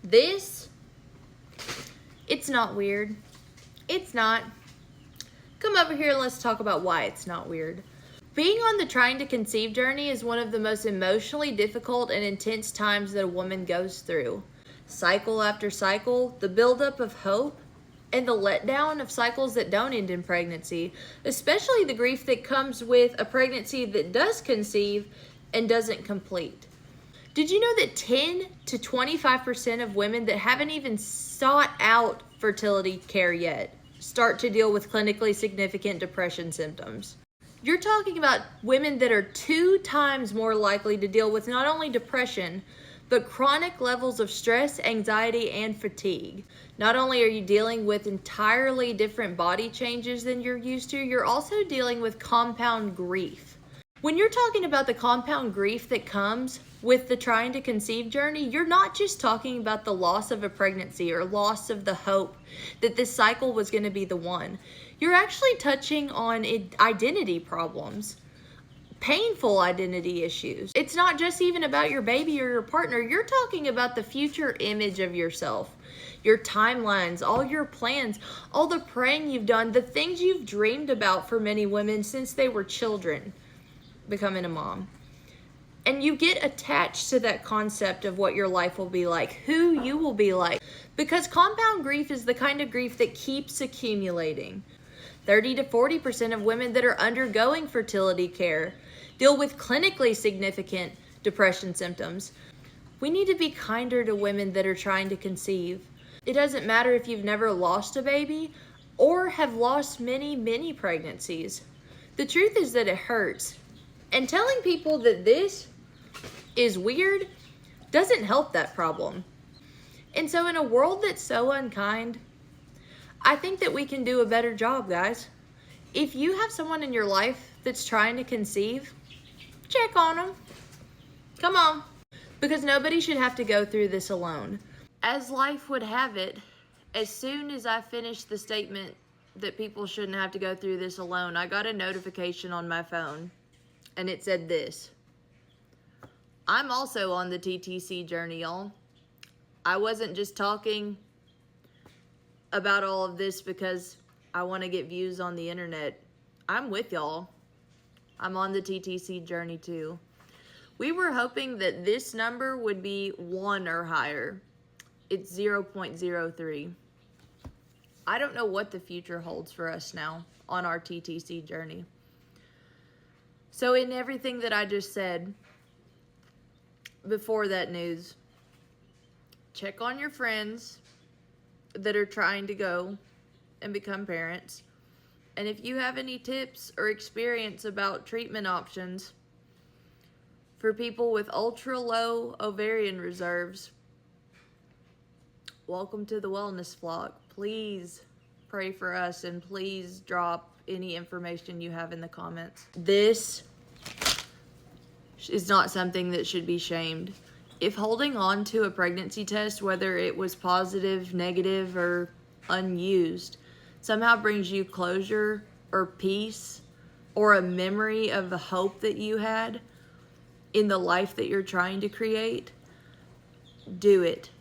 This, it's not weird. It's not. Come over here and let's talk about why it's not weird. Being on the trying to conceive journey is one of the most emotionally difficult and intense times that a woman goes through. Cycle after cycle, the buildup of hope, and the letdown of cycles that don't end in pregnancy, especially the grief that comes with a pregnancy that does conceive and doesn't complete. Did you know that 10 to 25% of women that haven't even sought out fertility care yet start to deal with clinically significant depression symptoms? You're talking about women that are 2 times more likely to deal with not only depression, but chronic levels of stress, anxiety, and fatigue. Not only are you dealing with entirely different body changes than you're used to, you're also dealing with compound grief. When you're talking about the compound grief that comes with the trying to conceive journey, you're not just talking about the loss of a pregnancy or loss of the hope that this cycle was going to be the one. You're actually touching on identity problems, painful identity issues. It's not just even about your baby or your partner. You're talking about the future image of yourself, your timelines, all your plans, all the praying you've done, the things you've dreamed about for many women since they were children, becoming a mom. And you get attached to that concept of what your life will be like, who you will be like, because compound grief is the kind of grief that keeps accumulating. 30 to 40% of women that are undergoing fertility care deal with clinically significant depression symptoms. We need to be kinder to women that are trying to conceive. It doesn't matter if you've never lost a baby or have lost many, many pregnancies. The truth is that it hurts. And telling people that this is weird doesn't help that problem. And so in a world that's so unkind, I think that we can do a better job, guys. If you have someone in your life that's trying to conceive, check on them. Come on. Because nobody should have to go through this alone. As life would have it, as soon as I finished the statement that people shouldn't have to go through this alone, I got a notification on my phone. And it said this: I'm also on the TTC journey, y'all. I wasn't just talking about all of this because I want to get views on the internet. I'm with y'all. I'm on the TTC journey too. We were hoping that this number would be 1 or higher. It's 0.03. I don't know what the future holds for us now on our TTC journey. So in everything that I just said before that news, check on your friends that are trying to go and become parents. And if you have any tips or experience about treatment options for people with ultra low ovarian reserves, welcome to the wellness flock. Please pray for us and please drop any information you have in the comments. This is not something that should be shamed. If holding on to a pregnancy test, whether it was positive, negative, or unused, somehow brings you closure or peace or a memory of the hope that you had in the life that you're trying to create, do it.